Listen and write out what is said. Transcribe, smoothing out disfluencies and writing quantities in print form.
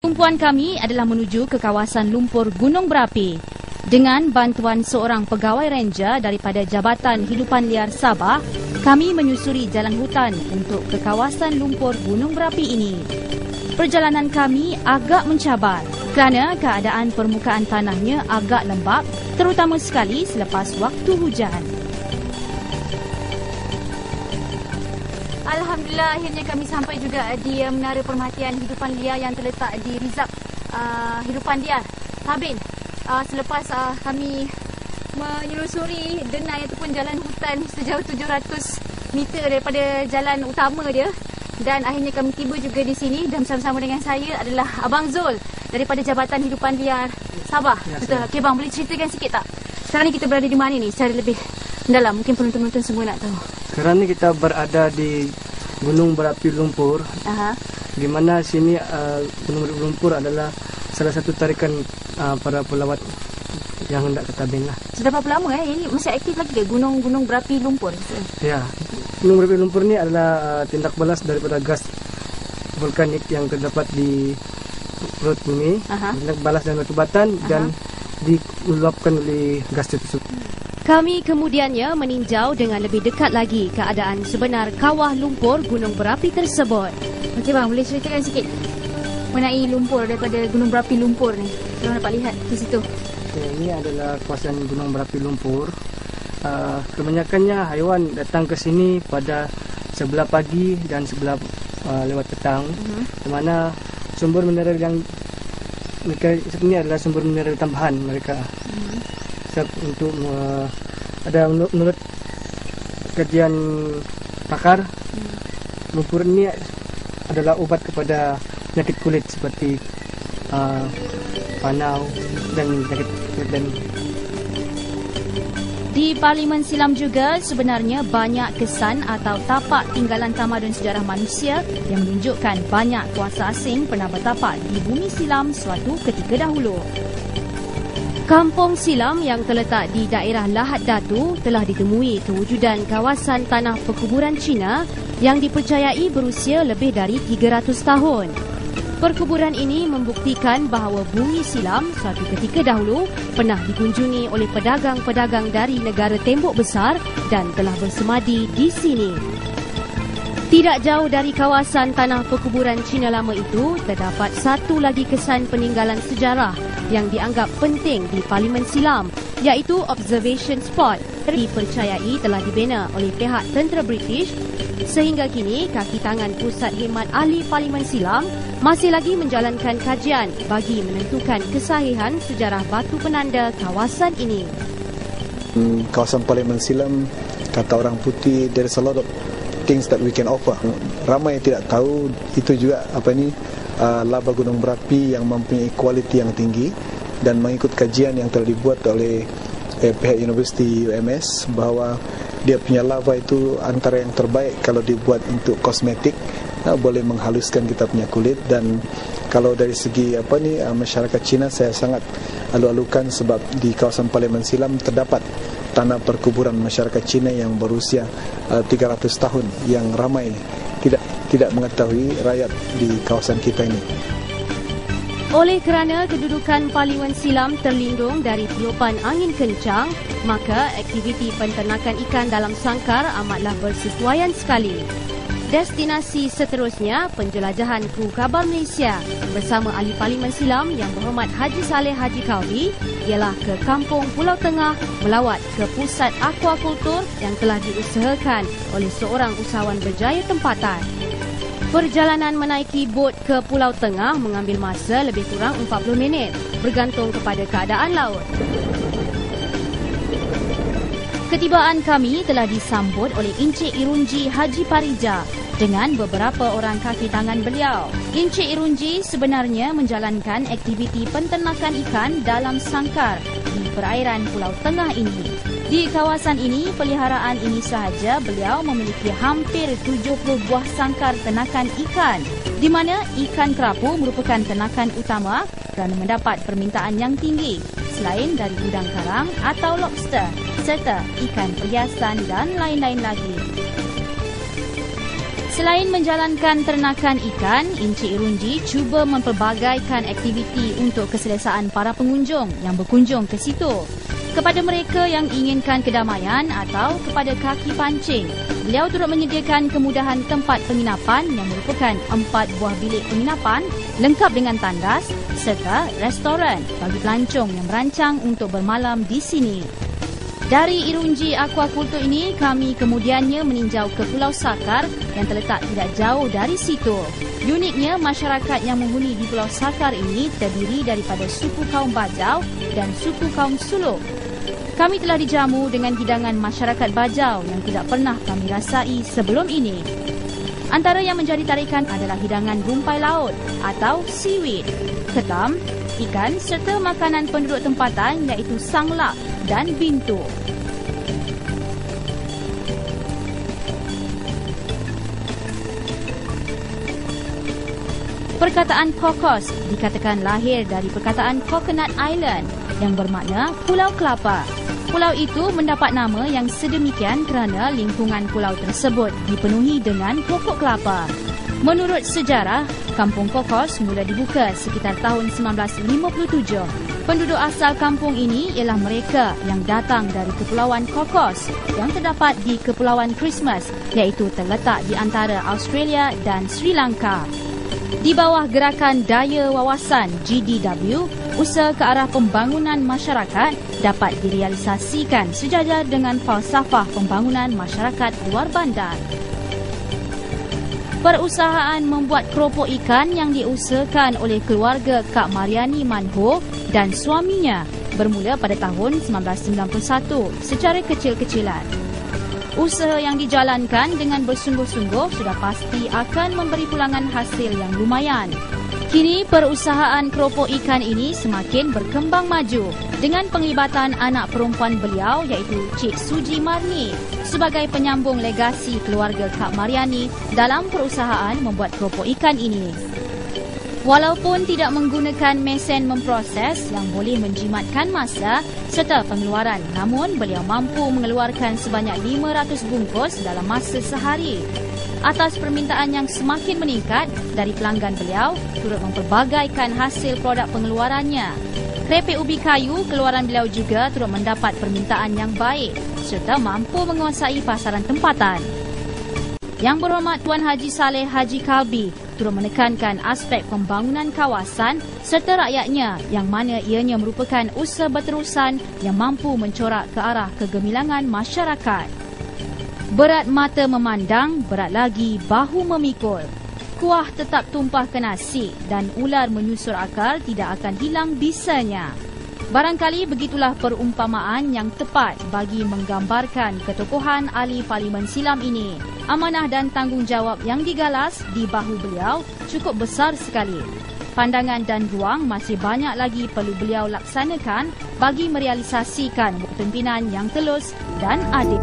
Tumpuan kami adalah menuju ke kawasan lumpur Gunung Berapi. Dengan bantuan seorang pegawai ranger daripada Jabatan Hidupan Liar Sabah, kami menyusuri jalan hutan untuk ke kawasan lumpur Gunung Berapi ini. Perjalanan kami agak mencabar kerana keadaan permukaan tanahnya agak lembap, terutama sekali selepas waktu hujan. Alhamdulillah, akhirnya kami sampai juga di Menara Perhatian Hidupan Liar yang terletak di Rizab Hidupan Liar, Sabin. Selepas kami menyelusuri denai ataupun jalan hutan sejauh 700 meter daripada jalan utama dia, dan akhirnya kami tiba juga di sini, dan bersama-sama dengan saya adalah Abang Zul daripada Jabatan Hidupan Liar Sabah. Ya, betul. Okey bang, boleh ceritakan sikit tak? Sekarang ni kita berada di mana ni secara lebih mendalam? Mungkin penonton-penonton semua nak tahu. Sekarang ni kita berada di Gunung Berapi Lumpur. Di mana sini Gunung Berapi Lumpur adalah salah satu tarikan para pelawat yang hendak ke tabing lah. Sudah berapa lama ini masih aktif lagi ke Gunung Berapi Lumpur? Ya, Gunung Berapi Lumpur ni adalah tindak balas daripada gas vulkanik yang terdapat di perut bumi. Tindak balas dan batu batan dan diluapkan oleh gas tersebut. Kami kemudiannya meninjau dengan lebih dekat lagi keadaan sebenar kawah lumpur Gunung Berapi tersebut. Okey bang, boleh ceritakan sikit mengenai lumpur daripada Gunung Berapi Lumpur ni? Kita dapat lihat di situ. Ini adalah kawasan Gunung Berapi Lumpur. Kebanyakannya haiwan datang ke sini pada sebelah pagi dan sebelah lewat petang. Di mana sumber mineral yang mereka sebenarnya adalah sumber mineral tambahan mereka. Untuk ada menurut kajian pakar, lumpur ini adalah obat kepada penyakit kulit seperti panau dan penyakit kulit lain. Di Parlimen Silam juga sebenarnya banyak kesan atau tapak tinggalan tamadun sejarah manusia yang menunjukkan banyak kuasa asing pernah bertapak di bumi Silam suatu ketika dahulu. Kampung Silam yang terletak di daerah Lahad Datu telah ditemui kewujudan kawasan tanah perkuburan Cina yang dipercayai berusia lebih dari 300 tahun. Perkuburan ini membuktikan bahawa bumi Silam suatu ketika dahulu pernah dikunjungi oleh pedagang-pedagang dari negara tembok besar dan telah bersemadi di sini. Tidak jauh dari kawasan tanah perkuburan Cina lama itu, terdapat satu lagi kesan peninggalan sejarah yang dianggap penting di Parlimen Silam, iaitu Observation Spot. Dipercayai telah dibina oleh pihak tentera British. Sehingga kini, kaki tangan Pusat Khidmat Ahli Parlimen Silam masih lagi menjalankan kajian bagi menentukan kesahihan sejarah batu penanda kawasan ini. Kawasan Parlimen Silam, kata orang putih, there is a lot of things that we can offer. Ramai yang tidak tahu itu juga lava gunung berapi yang mempunyai kualiti yang tinggi, dan mengikut kajian yang telah dibuat oleh pihak Universiti UMS bahawa dia punya lava itu antara yang terbaik kalau dibuat untuk kosmetik, boleh menghaluskan kita punya kulit. Dan kalau dari segi masyarakat Cina, saya sangat alu-alukan sebab di kawasan Parlimen Silam terdapat tanah perkuburan masyarakat Cina yang berusia 300 tahun yang ramai tidak mengetahui rakyat di kawasan kita ini. Oleh kerana kedudukan Parlimen Silam terlindung dari tiupan angin kencang, maka aktiviti penternakan ikan dalam sangkar amatlah bersesuaian sekali. Destinasi seterusnya, penjelajahan kru Kabar Malaysia bersama ahli Parlimen Silam Yang Berhormat Haji Saleh Haji Kaudi ialah ke Kampung Pulau Tengah melawat ke pusat aquakultur yang telah diusahakan oleh seorang usahawan berjaya tempatan. Perjalanan menaiki bot ke Pulau Tengah mengambil masa lebih kurang 40 minit bergantung kepada keadaan laut. Ketibaan kami telah disambut oleh Encik Irunji Haji Parija dengan beberapa orang kaki tangan beliau. Encik Irunji sebenarnya menjalankan aktiviti penternakan ikan dalam sangkar di perairan Pulau Tengah ini. Di kawasan ini, peliharaan ini sahaja beliau memiliki hampir 70 buah sangkar ternakan ikan, di mana ikan kerapu merupakan ternakan utama kerana mendapat permintaan yang tinggi, selain dari udang karang atau lobster, serta ikan perhiasan dan lain-lain lagi. Selain menjalankan ternakan ikan, Encik Irunji cuba mempelbagaikan aktiviti untuk keselesaan para pengunjung yang berkunjung ke situ. Kepada mereka yang inginkan kedamaian atau kepada kaki pancing, beliau turut menyediakan kemudahan tempat penginapan yang merupakan 4 buah bilik penginapan lengkap dengan tandas serta restoran bagi pelancong yang merancang untuk bermalam di sini. Dari Irunji Aquaculture ini, kami kemudiannya meninjau ke Pulau Sakar yang terletak tidak jauh dari situ. Uniknya, masyarakat yang menghuni di Pulau Sakar ini terdiri daripada suku kaum Bajau dan suku kaum Suluk. Kami telah dijamu dengan hidangan masyarakat Bajau yang tidak pernah kami rasai sebelum ini. Antara yang menjadi tarikan adalah hidangan rumpai laut atau seaweed, ketam, ikan serta makanan penduduk tempatan iaitu sanglak dan bintu. Perkataan Cocos dikatakan lahir dari perkataan Coconut Island yang bermakna Pulau Kelapa. Pulau itu mendapat nama yang sedemikian kerana lingkungan pulau tersebut dipenuhi dengan pokok kelapa. Menurut sejarah, Kampung Cocos mula dibuka sekitar tahun 1957. Penduduk asal kampung ini ialah mereka yang datang dari Kepulauan Cocos yang terdapat di Kepulauan Christmas, iaitu terletak di antara Australia dan Sri Lanka. Di bawah gerakan Daya Wawasan GDW, usaha ke arah pembangunan masyarakat dapat direalisasikan sejajar dengan falsafah pembangunan masyarakat luar bandar. Perusahaan membuat keropok ikan yang diusahakan oleh keluarga Kak Mariani Manho dan suaminya bermula pada tahun 1991 secara kecil-kecilan. Usaha yang dijalankan dengan bersungguh-sungguh sudah pasti akan memberi pulangan hasil yang lumayan. Kini perusahaan keropok ikan ini semakin berkembang maju dengan penglibatan anak perempuan beliau iaitu Cik Suji Marni sebagai penyambung legasi keluarga Kak Mariani dalam perusahaan membuat keropok ikan ini. Walaupun tidak menggunakan mesin memproses yang boleh menjimatkan masa serta pengeluaran, namun beliau mampu mengeluarkan sebanyak 500 bungkus dalam masa sehari. Atas permintaan yang semakin meningkat dari pelanggan beliau, turut memperbagaikan hasil produk pengeluarannya. Kerepek ubi kayu keluaran beliau juga turut mendapat permintaan yang baik serta mampu menguasai pasaran tempatan. Yang berhormat Tuan Haji Saleh Haji Kalbi turut menekankan aspek pembangunan kawasan serta rakyatnya yang mana ianya merupakan usaha berterusan yang mampu mencorak ke arah kegemilangan masyarakat. Berat mata memandang, berat lagi bahu memikul. Kuah tetap tumpah ke nasi dan ular menyusur akal tidak akan hilang bisanya. Barangkali begitulah perumpamaan yang tepat bagi menggambarkan ketokohan ahli Parlimen Silam ini. Amanah dan tanggungjawab yang digalas di bahu beliau cukup besar sekali. Pandangan dan ruang masih banyak lagi perlu beliau laksanakan bagi merealisasikan kepimpinan yang telus dan adil.